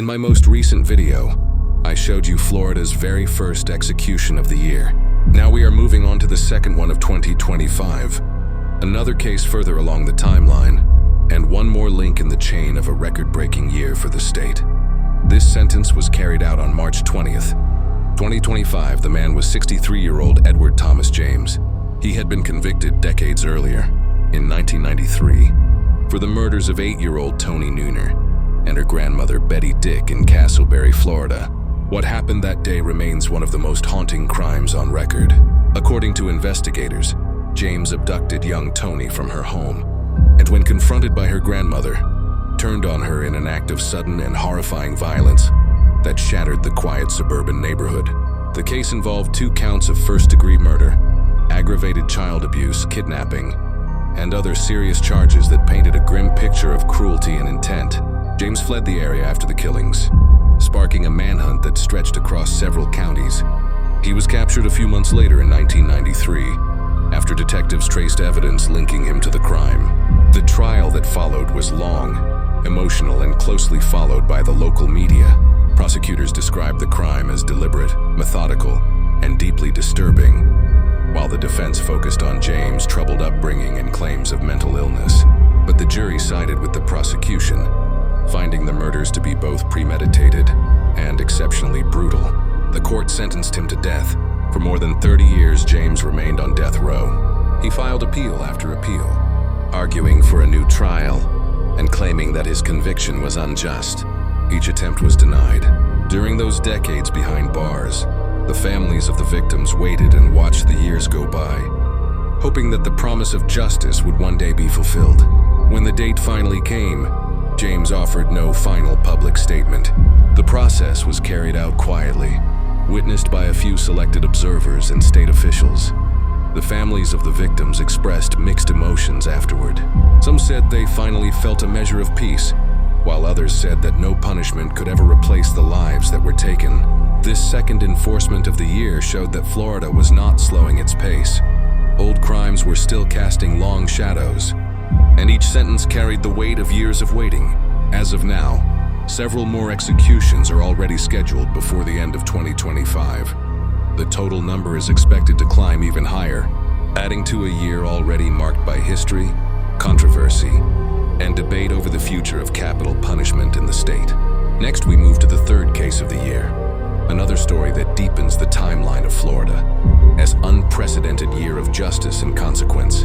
In my most recent video, I showed you Florida's very first execution of the year. Now we are moving on to the second one of 2025. Another case further along the timeline, and one more link in the chain of a record-breaking year for the state. This sentence was carried out on March 20th, 2025. The man was 63-year-old Edward Thomas James. He had been convicted decades earlier, in 1993, for the murders of 8-year-old Toni Nooner and her grandmother Betty Dick in Castleberry, Florida. What happened that day remains one of the most haunting crimes on record. According to investigators, James abducted young Toni from her home, and when confronted by her grandmother, turned on her in an act of sudden and horrifying violence that shattered the quiet suburban neighborhood. The case involved 2 counts of first-degree murder, aggravated child abuse, kidnapping, and other serious charges that painted a grim picture of cruelty and intent. James fled the area after the killings, sparking a manhunt that stretched across several counties. He was captured a few months later in 1993, after detectives traced evidence linking him to the crime. The trial that followed was long, emotional, and closely followed by the local media. Prosecutors described the crime as deliberate, methodical, and deeply disturbing, while the defense focused on James' troubled upbringing and claims of mental illness. But the jury sided with the prosecution, finding the murders to be both premeditated and exceptionally brutal. The court sentenced him to death. For more than 30 years, James remained on death row. He filed appeal after appeal, arguing for a new trial and claiming that his conviction was unjust. Each attempt was denied. During those decades behind bars, the families of the victims waited and watched the years go by, hoping that the promise of justice would one day be fulfilled. When the date finally came, James offered no final public statement. The process was carried out quietly, witnessed by a few selected observers and state officials. The families of the victims expressed mixed emotions afterward. Some said they finally felt a measure of peace, while others said that no punishment could ever replace the lives that were taken. This second enforcement of the year showed that Florida was not slowing its pace. Old crimes were still casting long shadows, and each sentence carried the weight of years of waiting. As of now, several more executions are already scheduled before the end of 2025. The total number is expected to climb even higher, adding to a year already marked by history, controversy, and debate over the future of capital punishment in the state. Next, we move to the third case of the year, another story that deepens the timeline of Florida as unprecedented year of justice and consequence.